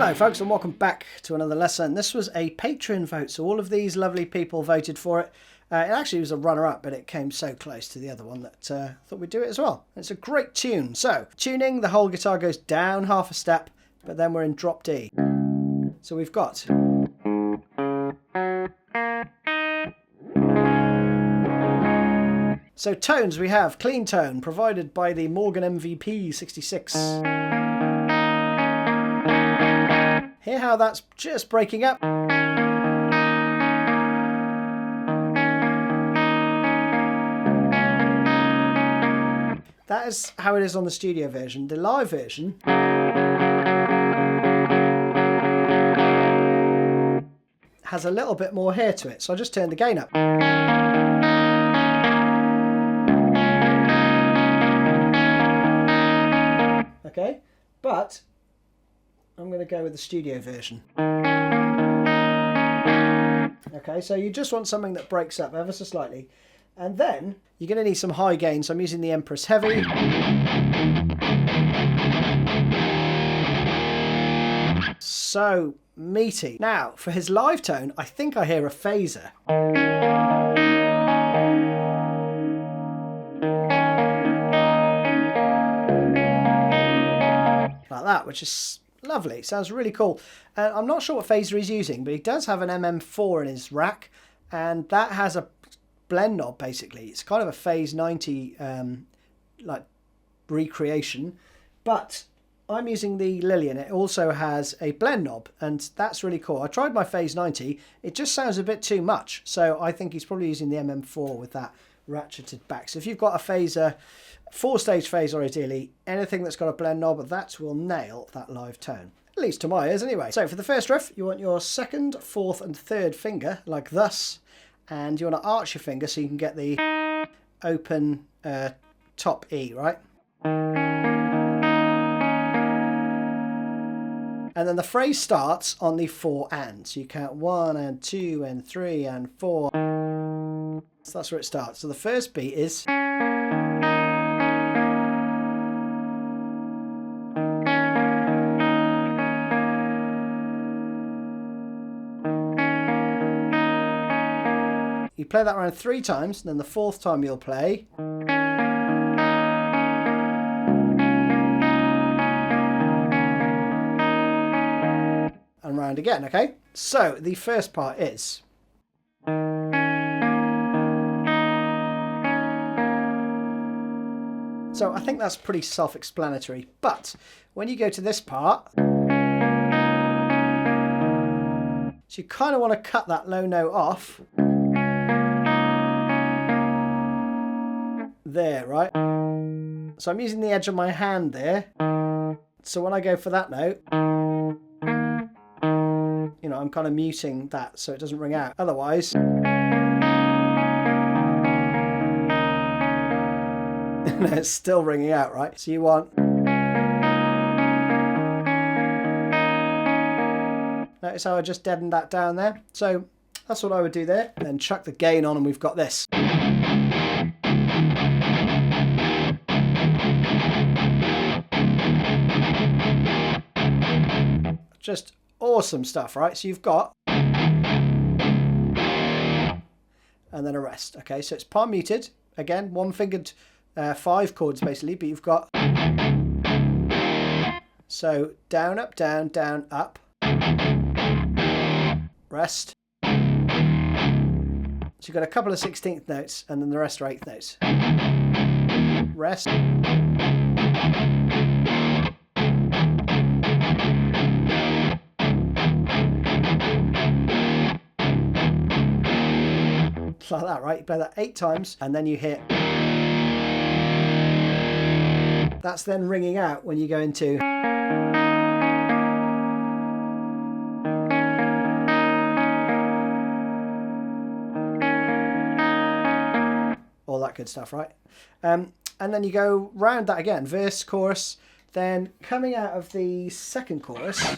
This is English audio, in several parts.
Hello folks and welcome back to another lesson. This was a Patreon vote, so all of these lovely people voted for it. It actually was a runner-up, but it came so close to the other one that I thought we'd do it as well. It's a great tune. So, tuning, the whole guitar goes down half a step, but then we're in drop D. So we've got... So tones, we have clean tone, provided by the Morgan MVP 66. Hear how that's just breaking up. That is how it is on the studio version. The live version has a little bit more hair to it, so I just turned the gain up. Okay, but I'm going to go with the studio version. Okay, so you just want something that breaks up ever so slightly. And then you're going to need some high gain, so I'm using the Empress Heavy. So meaty. Now, for his live tone, I think I hear a phaser. Like that, which is lovely. Sounds really cool. And I'm not sure what phaser he's using, but he does have an MM4 in his rack, and that has a blend knob basically. It's kind of a phase 90 like recreation, but I'm using the Lillian. It also has a blend knob, and that's really cool. I tried my phase 90. It just sounds a bit too much, so I think he's probably using the MM4 with that ratcheted back. So if you've got a phaser, 4-stage phaser ideally, anything that's got a blend knob, that will nail that live tone. At least to my ears anyway. So for the first riff, you want your 2nd, 4th and 3rd finger like thus, and you want to arch your finger so you can get the open top E, right? And then the phrase starts on the 4 and. So you count 1 and 2 and 3 and 4. So that's where it starts. So the first beat is... You play that around 3 times, and then the 4th time you'll play. And round again, okay? So the first part is... So I think that's pretty self-explanatory, but when you go to this part... So you kind of want to cut that low note off. There, right? So I'm using the edge of my hand there. So when I go for that note, you know, I'm kind of muting that so it doesn't ring out. Otherwise, it's still ringing out, right? So you want... Notice how I just deadened that down there? So that's what I would do there. Then chuck the gain on and we've got this. Just awesome stuff, right? So you've got... And then a rest. Okay, so it's palm muted. Again, 1-fingered 5 chords basically, but you've got... So down, up, down, down, up. Rest. So you've got a couple of 16th notes, and then the rest are 8th notes. Rest. Like that, right? You play that 8 times, and then you hit. That's then ringing out when you go into. All that good stuff, right? And then you go round that again, verse, chorus, then coming out of the 2nd chorus.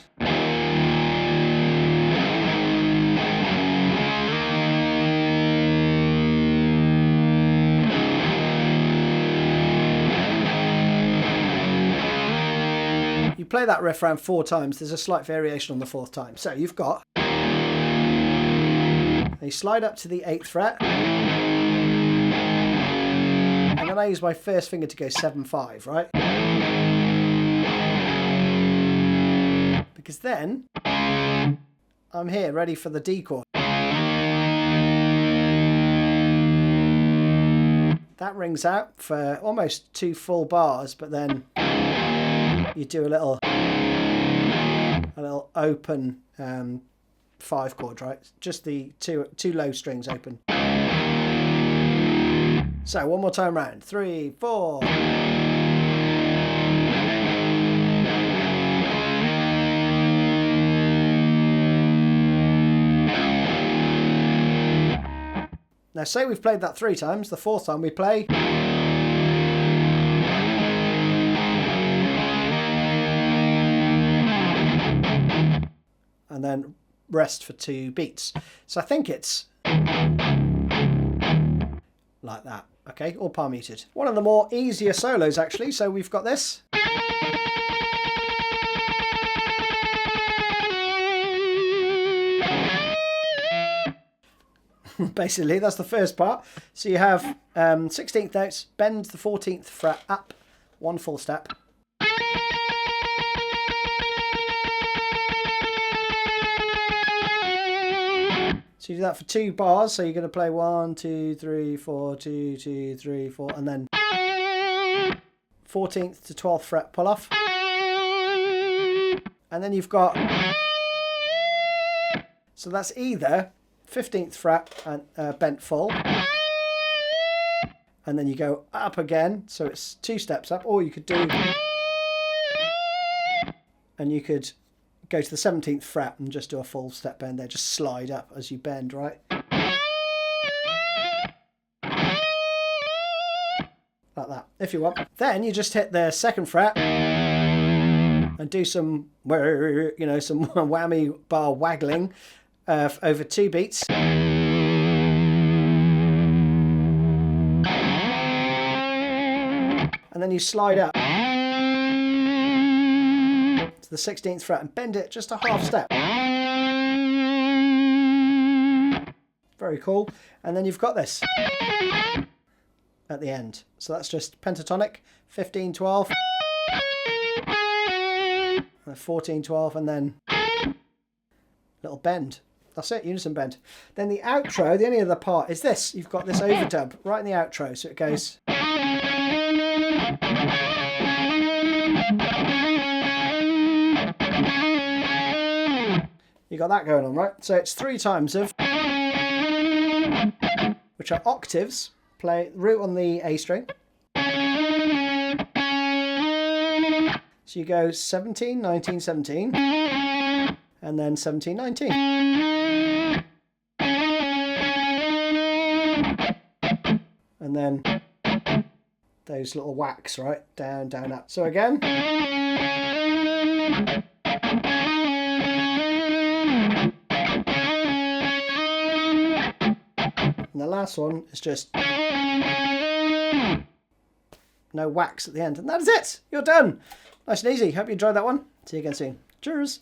play that riff around 4 times, there's a slight variation on the 4th time. So you've got... You slide up to the 8th fret. And then I use my first finger to go 7-5, right? Because then I'm here ready for the D chord. That rings out for almost 2 full bars, but then you do a little open 5 chord, right? Just the two low strings open. So one more time round. 3, 4. Now say we've played that 3 times, the 4th time we play. And then rest for 2 beats. So I think it's like that, okay, all palm muted. One of the more easier solos actually, so we've got this. Basically, that's the first part. So you have 16th notes, bend the 14th fret up, 1 full step. So you do that for 2 bars, so you're going to play 1, 2, 3, 4, 2, 2, 3, 4, and then 14th to 12th fret pull off. And then you've got, so that's either 15th fret and bent full, and then you go up again, so it's 2 steps up, or you could do, and you could go to the 17th fret and just do a full step bend there, just slide up as you bend, right? Like that, if you want. Then you just hit the 2nd fret and do some, you know, some whammy bar waggling over 2 beats. And then you slide up to the 16th fret and bend it just a half step. Very cool. And then you've got this at the end. So that's just pentatonic, 15, 12, 14, 12, and then little bend. That's it, unison bend. Then the outro, the only other part is this. You've got this overdub right in the outro. So it goes. You got that going on, right? So it's 3 times of, which are octaves. Play root on the A string. So you go 17, 19, 17, and then 17, 19. And then those little whacks, right? Down, down, up. So again. And the last one is just no whacks at the end. And that is it. You're done. Nice and easy. Hope you enjoyed that one. See you again soon. Cheers.